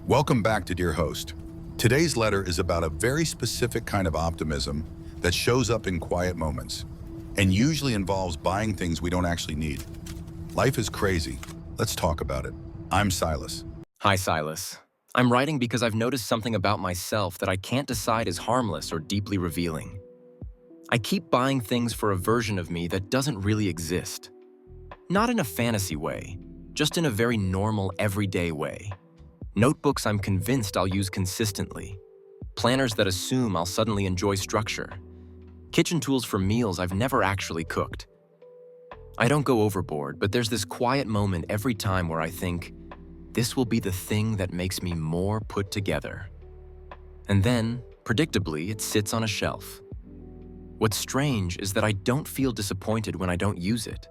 Welcome back to Dear Host. Today's letter is about a very specific kind of optimism that shows up in quiet moments and usually involves buying things we don't actually need. Life is crazy. Let's talk about it. I'm Silas. Hi, Silas. I'm writing because I've noticed something about myself that I can't decide is harmless or deeply revealing. I keep buying things for a version of me that doesn't really exist. Not in a fantasy way, just in a very normal, everyday way. Notebooks I'm convinced I'll use consistently. Planners that assume I'll suddenly enjoy structure. Kitchen tools for meals I've never actually cooked. I don't go overboard, but there's this quiet moment every time where I think, this will be the thing that makes me more put together. And then, predictably, it sits on a shelf. What's strange is that I don't feel disappointed when I don't use it.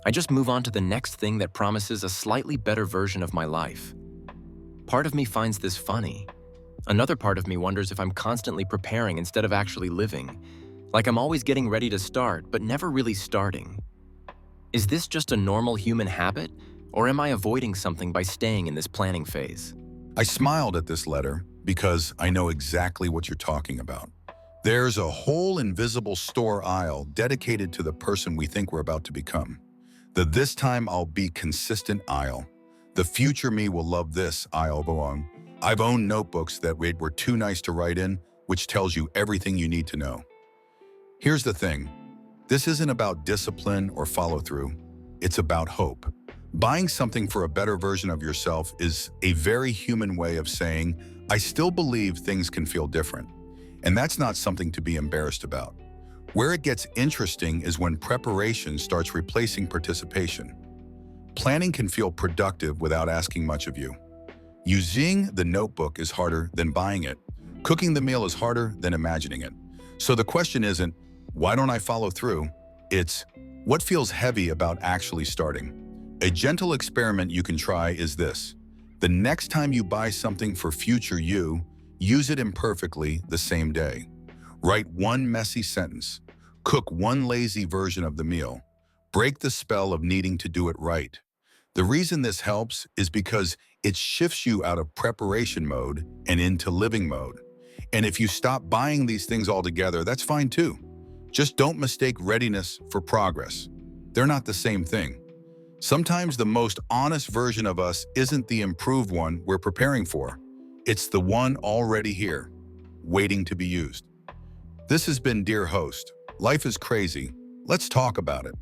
I just move on to the next thing that promises a slightly better version of my life. Part of me finds this funny. Another part of me wonders if I'm constantly preparing instead of actually living. Like I'm always getting ready to start, but never really starting. Is this just a normal human habit, or am I avoiding something by staying in this planning phase? I smiled at this letter because I know exactly what you're talking about. There's a whole invisible store aisle dedicated to the person we think we're about to become. The "this time I'll be consistent" aisle. The "future me will love this" aisle belong. I've owned notebooks that were too nice to write in, which tells you everything you need to know. Here's the thing. This isn't about discipline or follow-through. It's about hope. Buying something for a better version of yourself is a very human way of saying, I still believe things can feel different. And that's not something to be embarrassed about. Where it gets interesting is when preparation starts replacing participation. Planning can feel productive without asking much of you. Using the notebook is harder than buying it. Cooking the meal is harder than imagining it. So the question isn't, why don't I follow through? It's, what feels heavy about actually starting? A gentle experiment you can try is this. The next time you buy something for future you, use it imperfectly the same day. Write one messy sentence. Cook one lazy version of the meal. Break the spell of needing to do it right. The reason this helps is because it shifts you out of preparation mode and into living mode. And if you stop buying these things altogether, that's fine too. Just don't mistake readiness for progress. They're not the same thing. Sometimes the most honest version of us isn't the improved one we're preparing for. It's the one already here, waiting to be used. This has been Dear Host. Life is crazy. Let's talk about it.